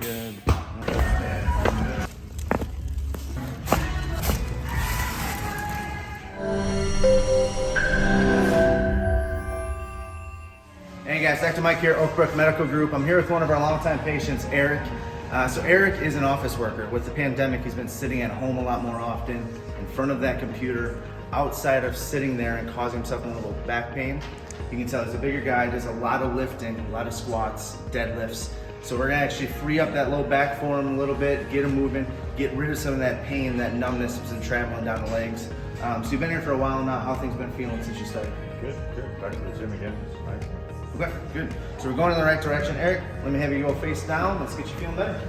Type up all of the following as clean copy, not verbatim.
Good. Hey guys, Dr. Mike here, Oak Brook Medical Group. I'm here with one of our longtime patients, Eric. So Eric is an office worker. With the pandemic, he's been sitting at home a lot more often in front of that computer, outside of sitting there and causing himself a little back pain. You can tell he's a bigger guy, does a lot of lifting, a lot of squats, deadlifts. So we're gonna actually free up that low back for him a little bit, get him moving, get rid of some of that pain, that numbness that's been traveling down the legs. So you've been here for a while now. How things been feeling since you started? Good. Back to the gym again. It's nice. Okay, good. So we're going in the right direction. Eric, let me have you go face down. Let's get you feeling better.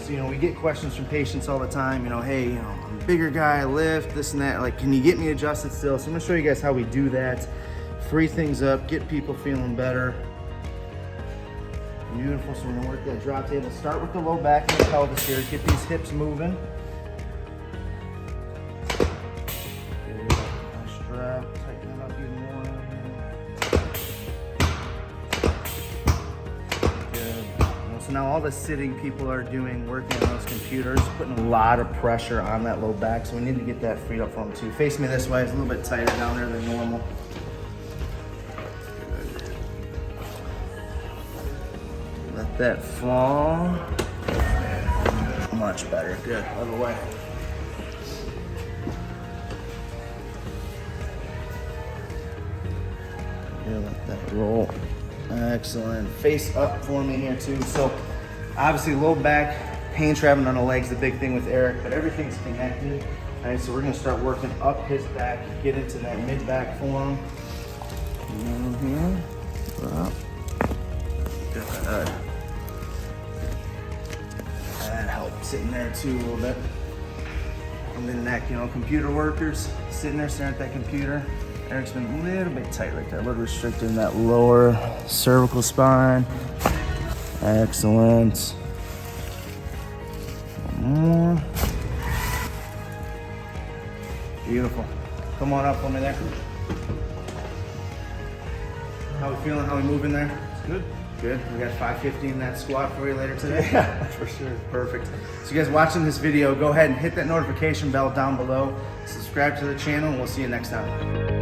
So, we get questions from patients all the time, hey, I'm a bigger guy, I lift, this and that, like, can you get me adjusted still? So I'm gonna show you guys how we do that. Free things up, get people feeling better. Beautiful, so we're gonna work that drop table. Start with the low back and the pelvis here, get these hips moving. Good, strap, tighten it up even more. So now all the sitting people are doing, working on those computers, putting a lot of pressure on that low back, so we need to get that freed up for them too. Face me this way, it's a little bit tighter down there than normal. Let that fall. Much better, good, other way. Good, let that roll. Excellent. Face up for me here too. So obviously low back, pain traveling on the legs, the big thing with Eric, but everything's connected. All right, so we're gonna start working up his back, get into that mid back form. Up. Good. That helped sitting there too a little bit. And the neck, computer workers, sitting there staring at that computer. Eric's been a little bit tight like that, a little restricted in that lower cervical spine. Excellent. One more. Beautiful. Come on up for me there. How we feeling? How we moving there? It's good. Good. We got 550 in that squat for you later today. Yeah, for sure. Perfect. So you guys watching this video, go ahead and hit that notification bell down below. Subscribe to the channel, and we'll see you next time.